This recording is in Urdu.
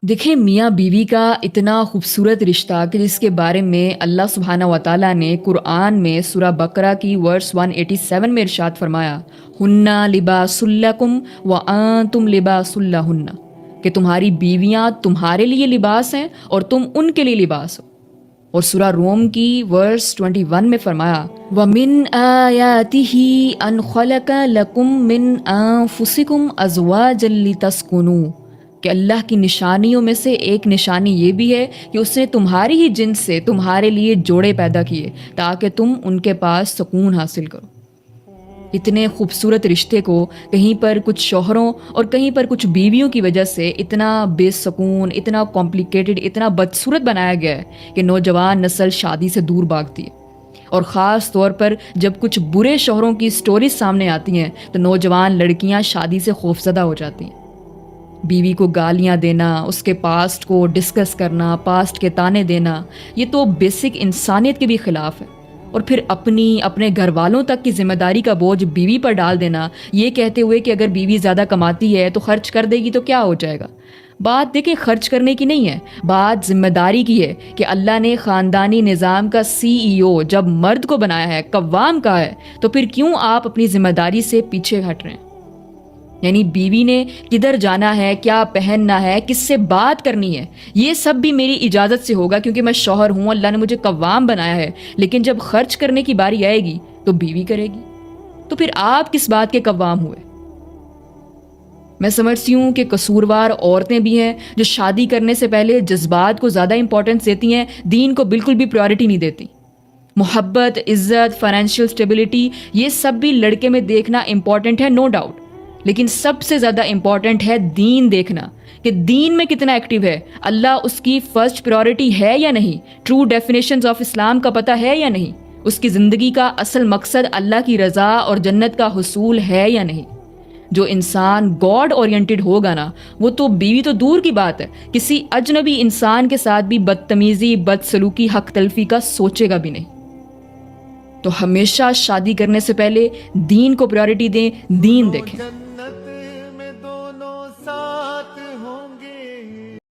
دیکھیں میاں بیوی کا اتنا خوبصورت رشتہ کہ جس کے بارے میں اللہ سبحانہ و تعالیٰ نے قرآن میں سورہ بقرہ کی ورس 187 میں ارشاد فرمایا، ہنہ لباس لکم وانتم لباس لہن، کہ تمہاری بیویاں تمہارے لیے لباس ہیں اور تم ان کے لیے لباس ہو۔ اور سورہ روم کی ورس 21 میں فرمایا، وَمِنْ آیَاتِهِ أَنْ خَلَقَ لَكُم مِّنْ أَنفُسِكُمْ أَزْوَاجًا لِتَسْكُنُوا، کہ اللہ کی نشانیوں میں سے ایک نشانی یہ بھی ہے کہ اس نے تمہاری ہی جنس سے تمہارے لیے جوڑے پیدا کیے تاکہ تم ان کے پاس سکون حاصل کرو۔ اتنے خوبصورت رشتے کو کہیں پر کچھ شوہروں اور کہیں پر کچھ بیویوں کی وجہ سے اتنا بے سکون، اتنا کمپلیکیٹڈ، اتنا بدصورت بنایا گیا ہے کہ نوجوان نسل شادی سے دور بھاگتی ہے۔ اور خاص طور پر جب کچھ برے شوہروں کی سٹوریز سامنے آتی ہیں تو نوجوان لڑکیاں شادی سے خوفزدہ ہو جاتی ہیں۔ بیوی کو گالیاں دینا، اس کے پاسٹ کو ڈسکس کرنا، پاسٹ کے تانے دینا، یہ تو بیسک انسانیت کے بھی خلاف ہے۔ اور پھر اپنے گھر والوں تک کی ذمہ داری کا بوجھ بیوی پر ڈال دینا، یہ کہتے ہوئے کہ اگر بیوی زیادہ کماتی ہے تو خرچ کر دے گی تو کیا ہو جائے گا۔ بات دیکھیں خرچ کرنے کی نہیں ہے، بات ذمہ داری کی ہے کہ اللہ نے خاندانی نظام کا CEO جب مرد کو بنایا ہے، قوام کا ہے، تو پھر کیوں آپ اپنی ذمہ داری سے پیچھے ہٹ رہے ہیں؟ یعنی بیوی نے کدھر جانا ہے، کیا پہننا ہے، کس سے بات کرنی ہے، یہ سب بھی میری اجازت سے ہوگا کیونکہ میں شوہر ہوں، اللہ نے مجھے قوام بنایا ہے۔ لیکن جب خرچ کرنے کی باری آئے گی تو بیوی کرے گی، تو پھر آپ کس بات کے قوام ہوئے؟ میں سمجھتی ہوں کہ قصوروار عورتیں بھی ہیں جو شادی کرنے سے پہلے جذبات کو زیادہ امپورٹنس دیتی ہیں، دین کو بالکل بھی پریورٹی نہیں دیتی۔ محبت، عزت، فائنینشیل سٹیبلٹی، یہ سب بھی لڑکے میں دیکھنا امپورٹنٹ ہے، نو ڈاؤٹ، لیکن سب سے زیادہ امپورٹنٹ ہے دین دیکھنا کہ دین میں کتنا ایکٹیو ہے، اللہ اس کی فرسٹ پریورٹی ہے یا نہیں، ٹرو ڈیفینیشنز آف اسلام کا پتہ ہے یا نہیں، اس کی زندگی کا اصل مقصد اللہ کی رضا اور جنت کا حصول ہے یا نہیں۔ جو انسان گاڈ اورینٹڈ ہوگا نا، وہ تو بیوی تو دور کی بات ہے، کسی اجنبی انسان کے ساتھ بھی بدتمیزی، بدسلوکی، حق تلفی کا سوچے گا بھی نہیں۔ تو ہمیشہ شادی کرنے سے پہلے دین کو پریورٹی دیں، دین دیکھیں۔